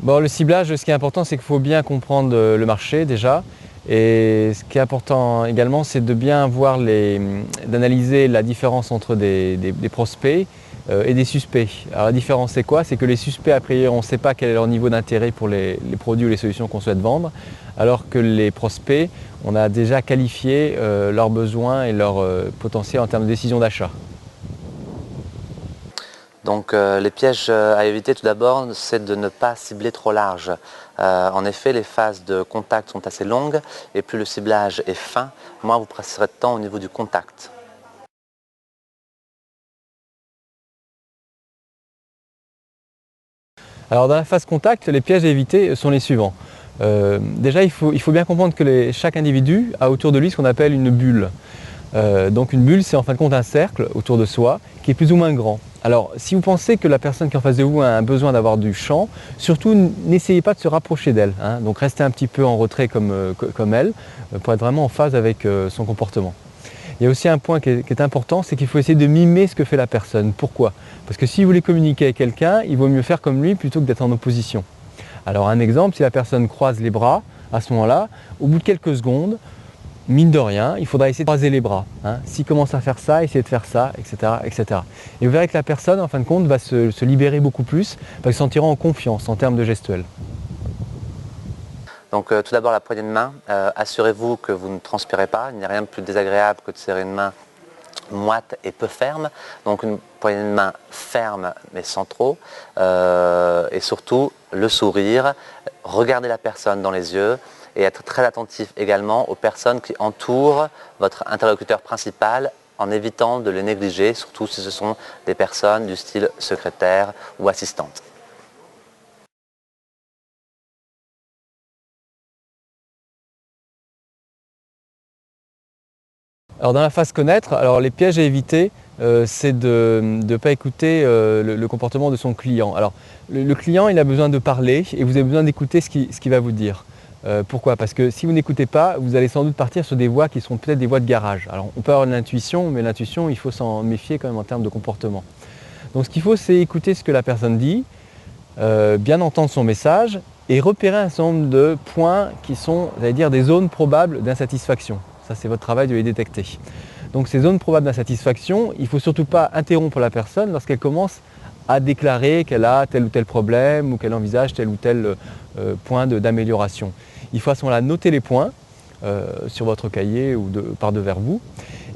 Bon, le ciblage, ce qui est important, c'est qu'il faut bien comprendre le marché déjà. Et ce qui est important également, c'est de bien voir d'analyser la différence entre des prospects et des suspects. Alors la différence c'est quoi? C'est que les suspects, a priori, on ne sait pas quel est leur niveau d'intérêt pour les produits ou les solutions qu'on souhaite vendre, alors que les prospects, on a déjà qualifié leurs besoins et leur potentiel en termes de décision d'achat. Donc les pièges à éviter tout d'abord, c'est de ne pas cibler trop large. En effet, les phases de contact sont assez longues et plus le ciblage est fin, moins vous passerez de temps au niveau du contact. Alors dans la phase contact, les pièges à éviter sont les suivants. Déjà, il faut bien comprendre que chaque individu a autour de lui ce qu'on appelle une bulle. Donc une bulle, c'est en fin de compte un cercle autour de soi qui est plus ou moins grand. Alors si vous pensez que la personne qui est en face de vous a un besoin d'avoir du champ, surtout n'essayez pas de se rapprocher d'elle. Donc restez un petit peu en retrait comme elle, pour être vraiment en phase avec son comportement. Il y a aussi un point qui est important, c'est qu'il faut essayer de mimer ce que fait la personne. Pourquoi? Parce que si vous voulez communiquer avec quelqu'un, il vaut mieux faire comme lui plutôt que d'être en opposition. Alors un exemple, si la personne croise les bras, à ce moment-là, au bout de quelques secondes, mine de rien, il faudra essayer de croiser les bras. S'il commence à faire ça, essayez de faire ça, etc., etc. Et vous verrez que la personne, en fin de compte, va se libérer beaucoup plus, va se sentir en confiance en termes de gestuelle. Donc tout d'abord la poignée de main, assurez-vous que vous ne transpirez pas, il n'y a rien de plus désagréable que de serrer une main moite et peu ferme, donc une poignée de main ferme mais sans trop, et surtout le sourire, regardez la personne dans les yeux et être très attentif également aux personnes qui entourent votre interlocuteur principal en évitant de les négliger, surtout si ce sont des personnes du style secrétaire ou assistante. Alors dans la phase connaître, alors les pièges à éviter, c'est de ne pas écouter le comportement de son client. Alors le client, il a besoin de parler et vous avez besoin d'écouter ce qu'il va vous dire. Pourquoi? Parce que si vous n'écoutez pas, vous allez sans doute partir sur des voies qui seront peut-être des voies de garage. Alors on peut avoir de l'intuition, mais l'intuition, il faut s'en méfier quand même en termes de comportement. Donc ce qu'il faut, c'est écouter ce que la personne dit, bien entendre son message et repérer un certain nombre de points qui sont, j'allais dire, des zones probables d'insatisfaction. Ça, c'est votre travail de les détecter. Donc ces zones probables d'insatisfaction, il ne faut surtout pas interrompre la personne lorsqu'elle commence à déclarer qu'elle a tel ou tel problème ou qu'elle envisage tel ou tel point d'amélioration. Il faut à ce moment-là noter les points sur votre cahier ou par devers vous.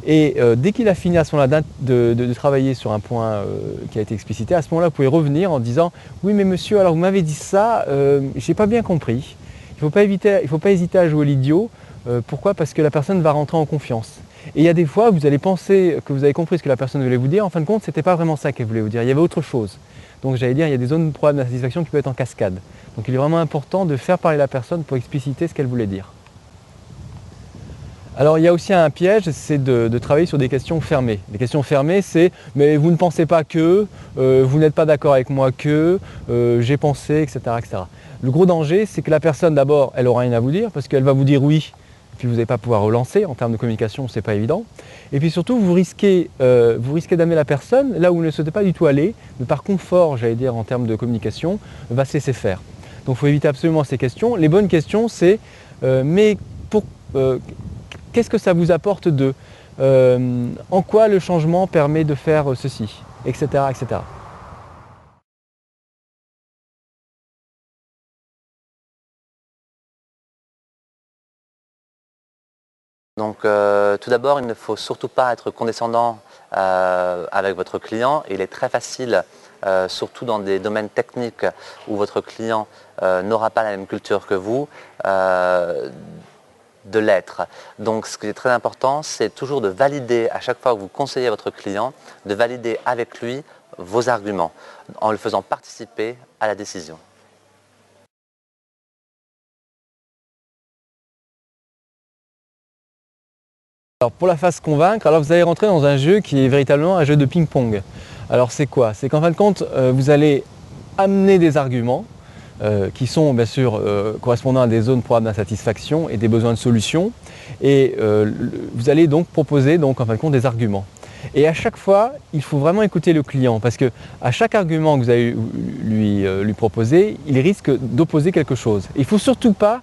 Et dès qu'il a fini à ce moment-là de travailler sur un point qui a été explicité, à ce moment-là, vous pouvez revenir en disant « Oui, mais monsieur, alors vous m'avez dit ça, je n'ai pas bien compris. » Il ne faut pas hésiter à jouer l'idiot. Pourquoi? Parce que la personne va rentrer en confiance. Et il y a des fois, vous allez penser que vous avez compris ce que la personne voulait vous dire. En fin de compte, ce n'était pas vraiment ça qu'elle voulait vous dire. Il y avait autre chose. Donc j'allais dire, il y a des zones probables d'insatisfaction qui peuvent être en cascade. Donc il est vraiment important de faire parler la personne pour expliciter ce qu'elle voulait dire. Alors il y a aussi un piège, c'est de travailler sur des questions fermées. Les questions fermées, c'est « mais vous ne pensez pas que, vous n'êtes pas d'accord avec moi que, j'ai pensé, etc. etc. » Le gros danger, c'est que la personne, d'abord, elle n'aura rien à vous dire parce qu'elle va vous dire oui, puis vous n'allez pas pouvoir relancer. En termes de communication, ce n'est pas évident. Et puis surtout, vous risquez d'amener la personne là où vous ne souhaitez pas du tout aller, mais par confort, j'allais dire, en termes de communication, va se laisser faire. Donc il faut éviter absolument ces questions. Les bonnes questions, c'est qu'est-ce que ça vous apporte de en quoi le changement permet de faire ceci, etc., etc. Donc tout d'abord, il ne faut surtout pas être condescendant avec votre client. Il est très facile, surtout dans des domaines techniques où votre client n'aura pas la même culture que vous, de l'être. Donc ce qui est très important, c'est toujours de valider à chaque fois que vous conseillez à votre client, de valider avec lui vos arguments, en le faisant participer à la décision. Alors pour la phase convaincre, alors vous allez rentrer dans un jeu qui est véritablement un jeu de ping-pong. Alors c'est quoi? C'est qu'en fin de compte, vous allez amener des arguments qui sont bien sûr correspondant à des zones probables d'insatisfaction et des besoins de solution. Et vous allez donc proposer en fin de compte des arguments. Et à chaque fois, il faut vraiment écouter le client parce que à chaque argument que vous allez lui proposer, il risque d'opposer quelque chose. Il ne faut surtout pas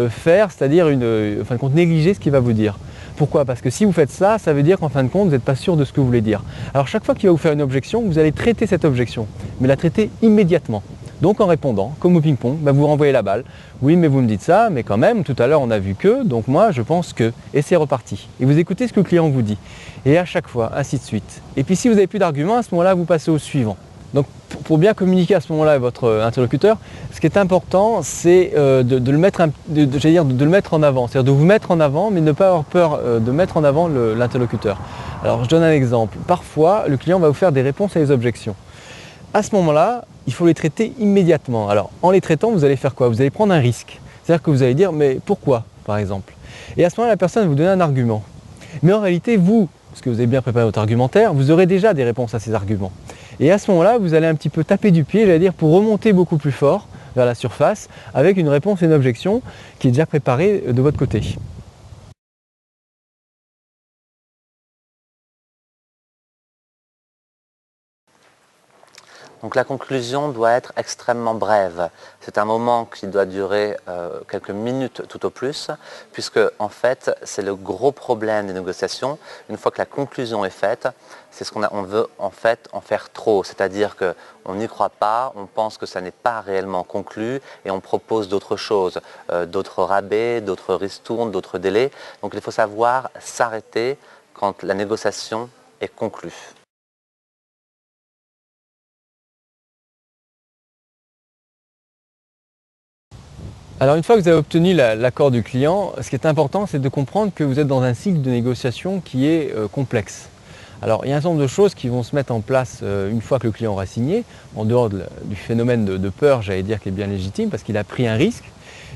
faire, c'est-à-dire en fin de compte, négliger ce qu'il va vous dire. Pourquoi? Parce que si vous faites ça, ça veut dire qu'en fin de compte, vous n'êtes pas sûr de ce que vous voulez dire. Alors chaque fois qu'il va vous faire une objection, vous allez traiter cette objection, mais la traiter immédiatement. Donc en répondant, comme au ping-pong, vous renvoyez la balle. Oui, mais vous me dites ça, mais quand même, tout à l'heure on a vu que, donc moi je pense que, et c'est reparti. Et vous écoutez ce que le client vous dit. Et à chaque fois, ainsi de suite. Et puis si vous n'avez plus d'arguments, à ce moment-là, vous passez au suivant. Donc pour bien communiquer à ce moment-là avec votre interlocuteur, ce qui est important, c'est de le mettre en avant, c'est-à-dire de vous mettre en avant, mais ne pas avoir peur de mettre en avant l'interlocuteur. Alors je donne un exemple. Parfois, le client va vous faire des réponses à des objections. À ce moment-là, il faut les traiter immédiatement. Alors en les traitant, vous allez faire quoi? Vous allez prendre un risque. C'est-à-dire que vous allez dire, mais pourquoi, par exemple? Et à ce moment-là, la personne va vous donner un argument. Mais en réalité, vous, parce que vous avez bien préparé votre argumentaire, vous aurez déjà des réponses à ces arguments. Et à ce moment-là, vous allez un petit peu taper du pied, j'allais dire, pour remonter beaucoup plus fort vers la surface, avec une réponse et une objection qui est déjà préparée de votre côté. Donc la conclusion doit être extrêmement brève. C'est un moment qui doit durer quelques minutes tout au plus, puisque en fait c'est le gros problème des négociations. Une fois que la conclusion est faite, c'est ce on veut en fait en faire trop, c'est-à-dire qu'on n'y croit pas, on pense que ça n'est pas réellement conclu et on propose d'autres choses, d'autres rabais, d'autres ristournes, d'autres délais. Donc il faut savoir s'arrêter quand la négociation est conclue. Alors une fois que vous avez obtenu l'accord du client, ce qui est important, c'est de comprendre que vous êtes dans un cycle de négociation qui est complexe. Alors il y a un certain nombre de choses qui vont se mettre en place une fois que le client aura signé, en dehors du phénomène de peur, j'allais dire, qui est bien légitime, parce qu'il a pris un risque.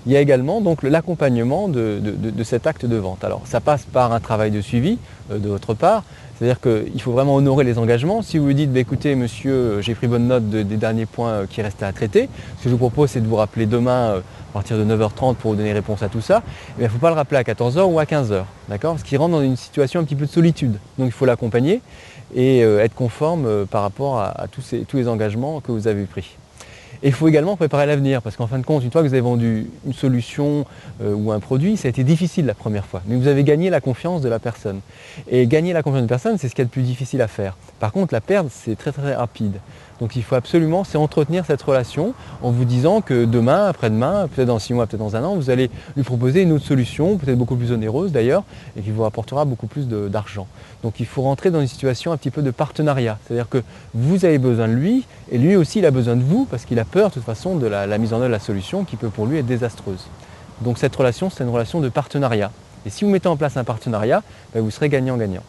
Il y a également donc l'accompagnement de cet acte de vente. Alors ça passe par un travail de suivi de votre part, c'est-à-dire qu'il faut vraiment honorer les engagements. Si vous lui dites, écoutez monsieur, j'ai pris bonne note des derniers points qui restaient à traiter, ce que je vous propose c'est de vous rappeler demain à partir de 9h30 pour vous donner réponse à tout ça, il ne faut pas le rappeler à 14h ou à 15h, d'accord? Parce qu'il rentre dans une situation un petit peu de solitude. Donc il faut l'accompagner et être conforme par rapport à tous les engagements que vous avez pris. Et il faut également préparer l'avenir, parce qu'en fin de compte, une fois que vous avez vendu une solution ou un produit, ça a été difficile la première fois, mais vous avez gagné la confiance de la personne. Et gagner la confiance de la personne, c'est ce qui est le plus difficile à faire. Par contre, la perdre, c'est très très rapide. Donc il faut absolument, c'est entretenir cette relation en vous disant que demain, après-demain, peut-être dans 6 mois, peut-être dans un an, vous allez lui proposer une autre solution, peut-être beaucoup plus onéreuse d'ailleurs, et qui vous apportera beaucoup plus d'argent. Donc il faut rentrer dans une situation un petit peu de partenariat. C'est-à-dire que vous avez besoin de lui, et lui aussi il a besoin de vous, parce qu'il a peur de toute façon de la mise en œuvre de la solution qui peut pour lui être désastreuse. Donc cette relation, c'est une relation de partenariat. Et si vous mettez en place un partenariat, vous serez gagnant-gagnant.